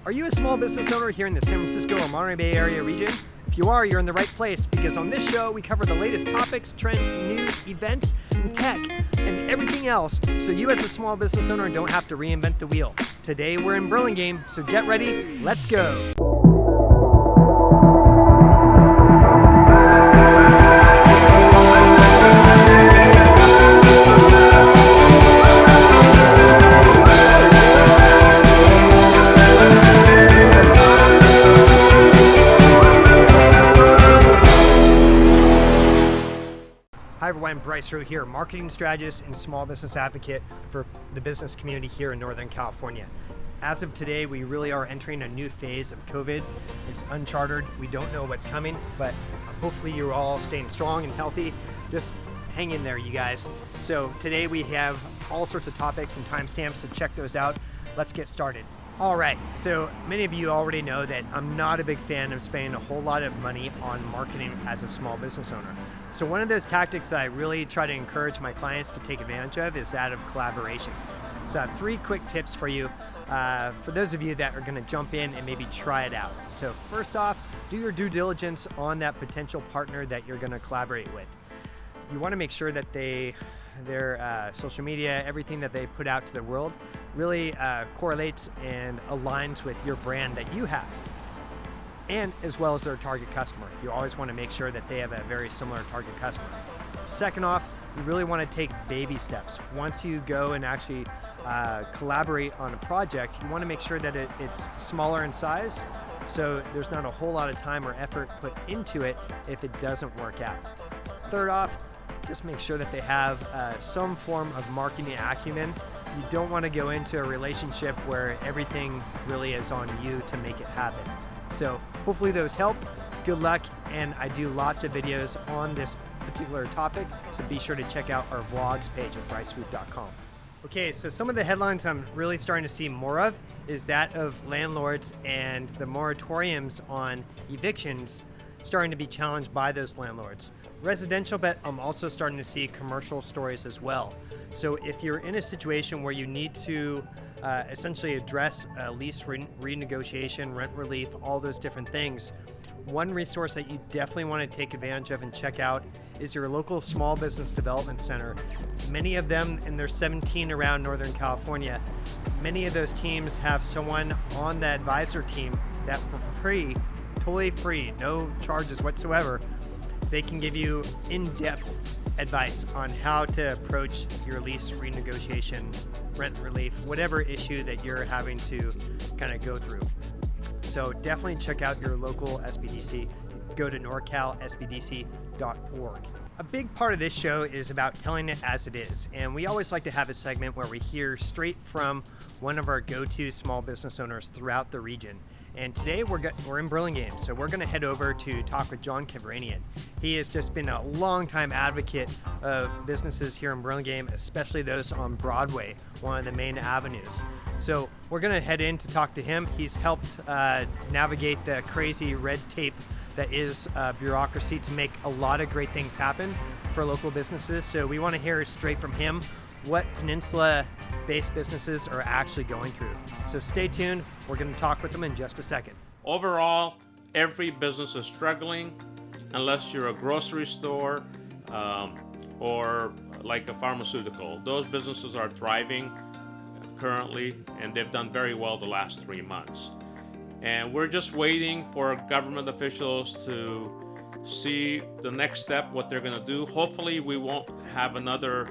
Are you a small business owner here in the San Francisco or Monterey Bay area region? If you are, you're in the right place, because on this show we cover the latest topics, trends, news, events, and tech, and everything else, so you as a small business owner don't have to reinvent the wheel. Today we're in Burlingame, so get ready, let's go. Hi everyone, I'm Bryce Root here, marketing strategist and small business advocate for the business community here in Northern California. As of today, we really are entering a new phase of COVID. It's uncharted, we don't know what's coming, but hopefully you're all staying strong and healthy. Just hang in there, you guys. So today we have all sorts of topics and timestamps, so check those out. Let's get started. All right, so many of you already know that I'm not a big fan of spending a whole lot of money on marketing as a small business owner. So one of those tactics I really try to encourage my clients to take advantage of is that of collaborations. So I have 3 quick tips for you, for those of you that are gonna jump in and maybe try it out. So first off, do your due diligence on that potential partner that you're gonna collaborate with. You wanna make sure that their social media, everything that they put out to the world really correlates and aligns with your brand that you have, and as well as their target customer. You always want to make sure that they have a very similar target customer. Second off, you really want to take baby steps. Once you go and actually collaborate on a project, you want to make sure that it's smaller in size, so there's not a whole lot of time or effort put into it if it doesn't work out. Third off, just make sure that they have some form of marketing acumen. You don't want to go into a relationship where everything really is on you to make it happen. So hopefully those help. Good luck, and I do lots of videos on this particular topic, so be sure to check out our vlogs page at bryceroot.com. Okay, so some of the headlines I'm really starting to see more of is that of landlords and the moratoriums on evictions starting to be challenged by those landlords. Residential, but I'm also starting to see commercial stories as well. So if you're in a situation where you need to essentially address lease renegotiation, rent relief, all those different things, one resource that you definitely want to take advantage of and check out is your local small business development center. Many of them, and there's 17 around Northern California, many of those teams have someone on the advisor team that for free, totally free, no charges whatsoever, they can give you in-depth advice on how to approach your lease renegotiation, rent relief, whatever issue that you're having to kind of go through. So definitely check out your local SBDC. Go to norcalsbdc.org. A big part of this show is about telling it as it is, and we always like to have a segment where we hear straight from one of our go-to small business owners throughout the region. And today we're in Burlingame, so we're gonna head over to talk with John Kevranian. He has just been a longtime advocate of businesses here in Burlingame, especially those on Broadway, one of the main avenues. So we're gonna head in to talk to him. He's helped navigate the crazy red tape that is bureaucracy to make a lot of great things happen for local businesses. So we wanna hear straight from him what Peninsula-based businesses are actually going through. So stay tuned, we're gonna talk with them in just a second. Overall, every business is struggling, unless you're a grocery store or like a pharmaceutical. Those businesses are thriving currently, and they've done very well the last 3 months. And we're just waiting for government officials to see the next step, what they're gonna do. Hopefully we won't have another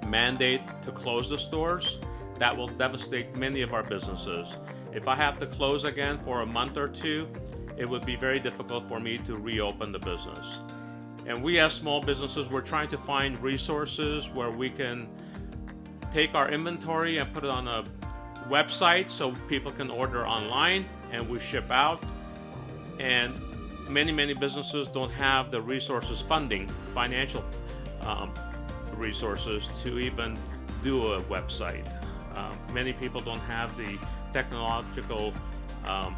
mandate to close the stores. That will devastate many of our businesses. If I have to close again for a month or 2, it would be very difficult for me to reopen the business. And we as small businesses, we're trying to find resources where we can take our inventory and put it on a website so people can order online and we ship out. And many businesses don't have the resources, financial resources to even do a website. Many people don't have the technological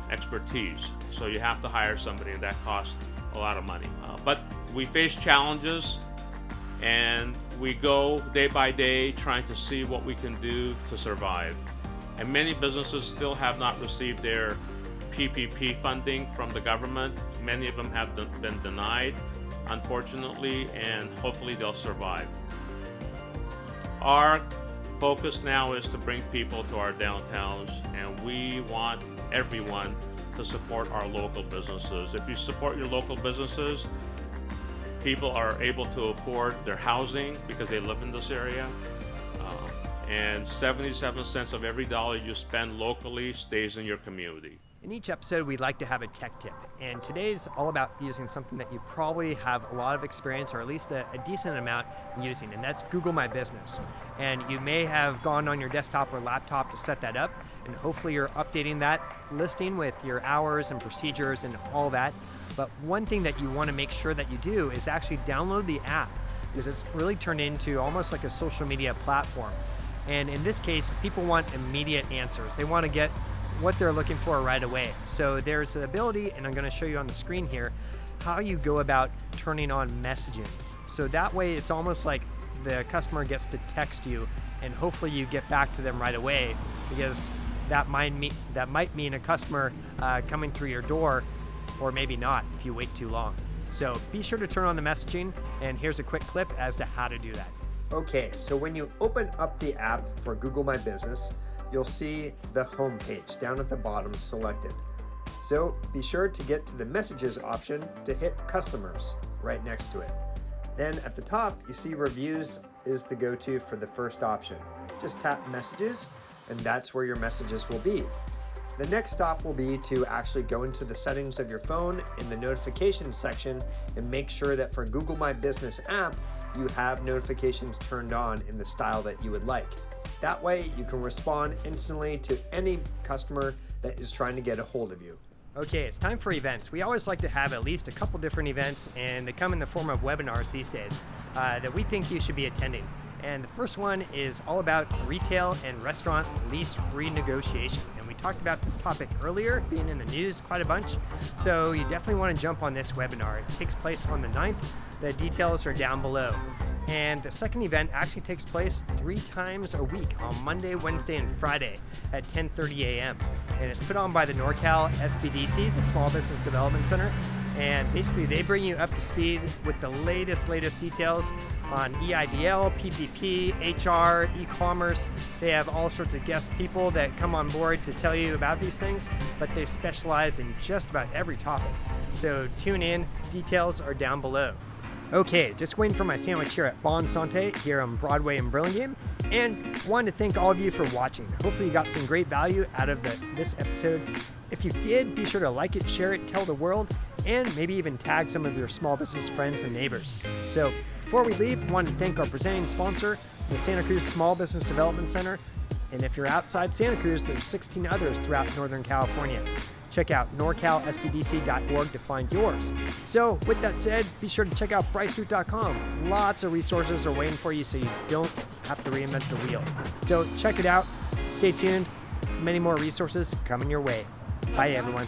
expertise, so you have to hire somebody, and that costs a lot of money. But we face challenges, and we go day by day trying to see what we can do to survive. And many businesses still have not received their PPP funding from the government. Many of them have been denied, unfortunately, and hopefully they'll survive. Our focus now is to bring people to our downtowns, and we want everyone to support our local businesses. If you support your local businesses, people are able to afford their housing because they live in this area. And 77 cents of every dollar you spend locally stays in your community. In each episode, we'd like to have a tech tip, and today's all about using something that you probably have a lot of experience, or at least a decent amount using, and that's Google My Business. And you may have gone on your desktop or laptop to set that up, and hopefully you're updating that listing with your hours and procedures and all that. But one thing that you want to make sure that you do is actually download the app, because it's really turned into almost like a social media platform. And in this case, people want immediate answers. They want to get what they're looking for right away. So there's the ability, and I'm going to show you on the screen here, how you go about turning on messaging. So that way it's almost like the customer gets to text you, and hopefully you get back to them right away, because that might mean a customer coming through your door, or maybe not if you wait too long. So be sure to turn on the messaging, and here's a quick clip as to how to do that. Okay, so when you open up the app for Google My Business, you'll see the home page down at the bottom selected. So be sure to get to the messages option to hit customers right next to it. Then at the top, you see reviews is the go-to for the first option. Just tap messages, and that's where your messages will be. The next stop will be to actually go into the settings of your phone in the notifications section and make sure that for Google My Business app, you have notifications turned on in the style that you would like. That way you can respond instantly to any customer that is trying to get a hold of you. Okay, it's time for events. We always like to have at least a couple different events, and they come in the form of webinars these days that we think you should be attending. And the first one is all about retail and restaurant lease renegotiation. And we talked about this topic earlier, being in the news quite a bunch. So you definitely want to jump on this webinar. It takes place on the 9th. The details are down below. And the second event actually takes place 3 times a week on Monday, Wednesday, and Friday at 10:30 a.m. And it's put on by the NorCal SBDC, the Small Business Development Center. And basically they bring you up to speed with the latest details on EIDL, PPP, HR, e-commerce. They have all sorts of guest people that come on board to tell you about these things, but they specialize in just about every topic. So tune in, details are down below. Okay, just waiting for my sandwich here at Bon Santé here on Broadway in Burlingame, and wanted to thank all of you for watching. Hopefully you got some great value out of this episode. If you did, be sure to like it, share it, tell the world, and maybe even tag some of your small business friends and neighbors. So before we leave, I want to thank our presenting sponsor, the Santa Cruz Small Business Development Center. And if you're outside Santa Cruz, there's 16 others throughout Northern California. Check out norcalsbdc.org to find yours. So with that said, be sure to check out bryceroot.com. Lots of resources are waiting for you, so you don't have to reinvent the wheel. So check it out. Stay tuned. Many more resources coming your way. Bye, everyone.